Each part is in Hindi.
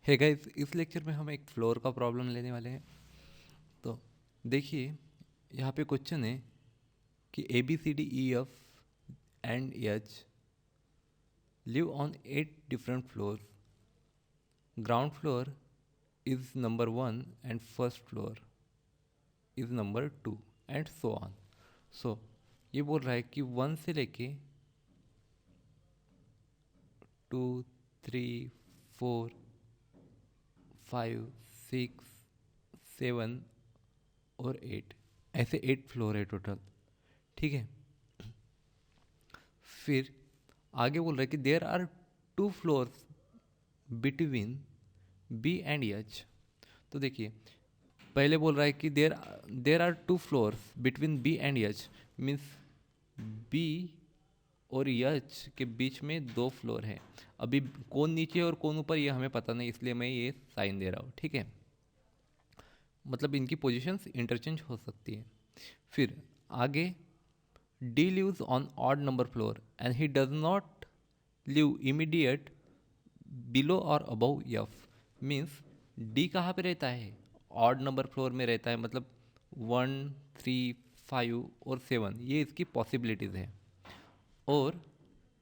है गाइस, इस लेक्चर में हम एक फ्लोर का प्रॉब्लम लेने वाले हैं। तो देखिए, यहाँ पे क्वेश्चन है कि A B C D E F and H live on 8 different floor. Ground floor is number 1 and first floor is number 2 and so on. So ये बोल रहा है कि 1 से लेके 2, 3, 4, 5, 6, 7 और 8, ऐसे 8 फ्लोर है टोटल। ठीक है। फिर आगे बोल रहा है कि there are 2 floors between B and H. तो देखिए, पहले बोल रहा है कि there are 2 floors between B and H, means B और एच के बीच में 2 फ्लोर हैं। अभी कौन नीचे और कौन ऊपर ये हमें पता नहीं, इसलिए मैं ये साइन दे रहा हूँ। ठीक है, मतलब इनकी पोजीशंस इंटरचेंज हो सकती है। फिर आगे, D lives on odd number floor and he does not live immediate below or above F। Means D कहाँ पे रहता है? ऑड नंबर फ्लोर में रहता है, मतलब 1, 3, 5 और 7, ये इसकी पॉसिबिलिटीज़ है। और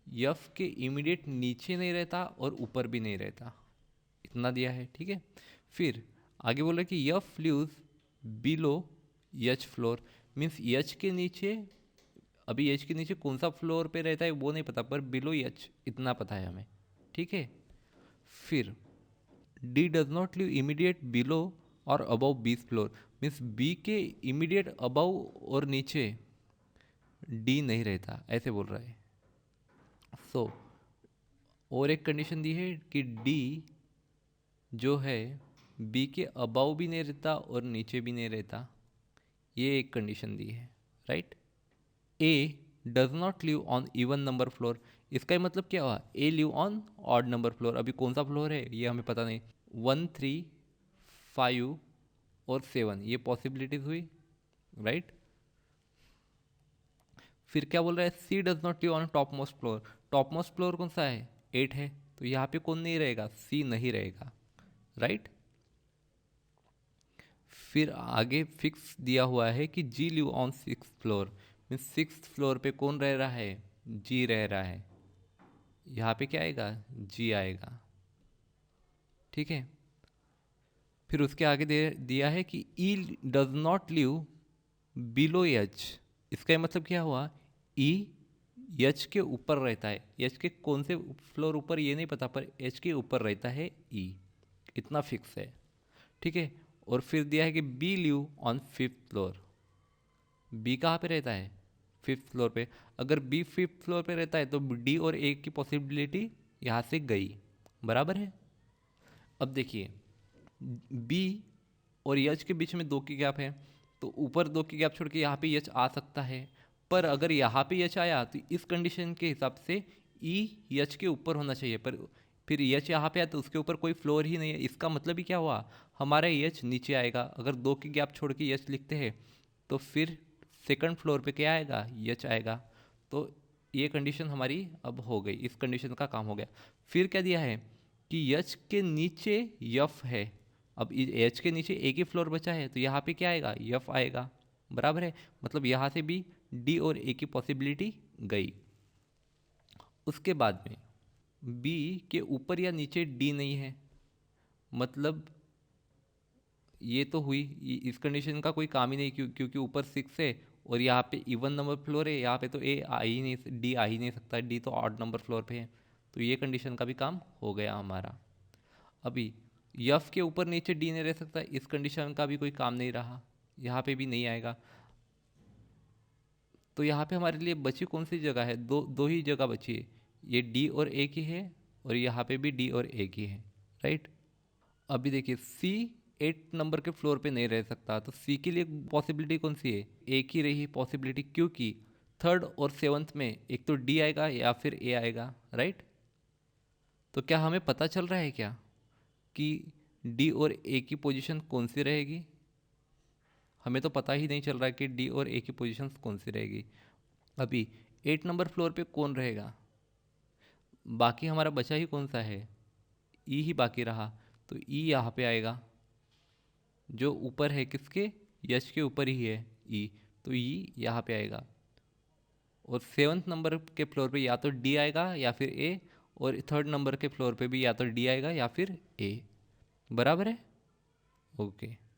F के इमीडिएट नीचे नहीं रहता और ऊपर भी नहीं रहता, इतना दिया है। ठीक है। फिर आगे बोल रहा है कि F lives below H floor, means H के नीचे, अभी एच के नीचे कौन सा फ्लोर पे रहता है वो नहीं पता, पर बिलो एच इतना पता है हमें। ठीक है। फिर D does not live immediate below और above B floor, means B के इमीडिएट अबव और नीचे डी नहीं रहता, ऐसे बोल रहा है। सो और एक कंडीशन दी है कि डी जो है बी के अबव भी नहीं रहता और नीचे भी नहीं रहता, ये एक कंडीशन दी है। Right. A does not live on even number floor, इसका ही मतलब क्या हुआ? A live on odd number floor. अभी कौन सा फ्लोर है ये हमें पता नहीं। 1, 3, 5 और 7 ये पॉसिबिलिटीज हुई। राइट। फिर क्या बोल रहा है? C does not live on top most floor. Top most floor कौन सा है? 8 है, तो यहाँ पे कौन नहीं रहेगा? सी नहीं रहेगा। राइट। फिर आगे फिक्स दिया हुआ है कि G live on 6th floor, means 6th floor पे कौन रह रहा है? जी रह रहा है। यहाँ पे क्या आएगा? जी आएगा। ठीक है। फिर उसके आगे दिया है कि E does not live below H. इसका मतलब क्या हुआ? ई एच के ऊपर रहता है, एच के कौन से फ्लोर ऊपर ये नहीं पता, पर एच के ऊपर रहता है ई, इतना फिक्स है। ठीक है। और फिर दिया है कि B live on 5th floor. B कहाँ पे रहता है? 5th फ्लोर पे। अगर बी 5th फ्लोर पे रहता है तो डी और ए की पॉसिबिलिटी यहाँ से गई, बराबर है। अब देखिए, बी और यच के बीच में 2 की गैप है, तो ऊपर 2 की गैप छोड़ के यहाँ पे यच आ सकता है। पर अगर यहाँ पे यच आया तो इस कंडीशन के हिसाब से ई यच के ऊपर होना चाहिए, पर फिर यच यहाँ पे आया तो उसके ऊपर कोई फ्लोर ही नहीं है। इसका मतलब ही क्या हुआ? हमारा यच नीचे आएगा। अगर 2 की गैप छोड़ के यच लिखते हैं तो फिर सेकंड फ्लोर पे क्या आएगा? यच आएगा। तो ये कंडीशन हमारी अब हो गई, इस कंडीशन का काम हो गया। फिर क्या दिया है कि यच के नीचे यफ है। अब एच के नीचे एक ही फ्लोर बचा है, तो यहाँ पे क्या आएगा? यफ आएगा, बराबर है। मतलब यहाँ से भी डी और ए की पॉसिबिलिटी गई। उसके बाद में बी के ऊपर या नीचे डी नहीं है, मतलब ये तो हुई, इस कंडीशन का कोई काम ही नहीं, क्योंकि ऊपर 6 है और यहाँ पे इवन नंबर फ्लोर है, यहाँ पे तो ए आ ही नहीं, डी आ ही नहीं सकता, डी तो ऑड नंबर फ्लोर पे है। तो ये कंडीशन का भी काम हो गया हमारा। अभी यफ के ऊपर नीचे डी नहीं रह सकता, इस कंडीशन का भी कोई काम नहीं रहा, यहाँ पे भी नहीं आएगा। तो यहाँ पे हमारे लिए बची कौन सी जगह है? दो दो ही जगह बची है, ये डी और ए की है और यहाँ पे भी डी और ए की है। राइट। अभी देखिए, सी 8 नंबर के फ्लोर पे नहीं रह सकता, तो सी के लिए पॉसिबिलिटी कौन सी है? एक ही रही पॉसिबिलिटी, क्योंकि थर्ड और सेवन्थ में एक तो डी आएगा या फिर ए आएगा। राइट। तो क्या हमें पता चल रहा है क्या कि डी और ए की पोजीशन कौन सी रहेगी? हमें तो पता ही नहीं चल रहा है कि डी और ए की पोजीशन कौन सी रहेगी। अभी 8 नंबर फ्लोर पे कौन रहेगा? बाकी हमारा बचा ही कौन सा है? ई ही बाकी रहा। तो ई यहाँ पे आएगा, जो ऊपर है किसके, यश के ऊपर ही है ई, तो ई यहाँ पे आएगा। और सेवन्थ नंबर के फ्लोर पे या तो डी आएगा या फिर ए, और थर्ड नंबर के फ्लोर पे भी या तो डी आएगा या फिर ए। बराबर है। ओके।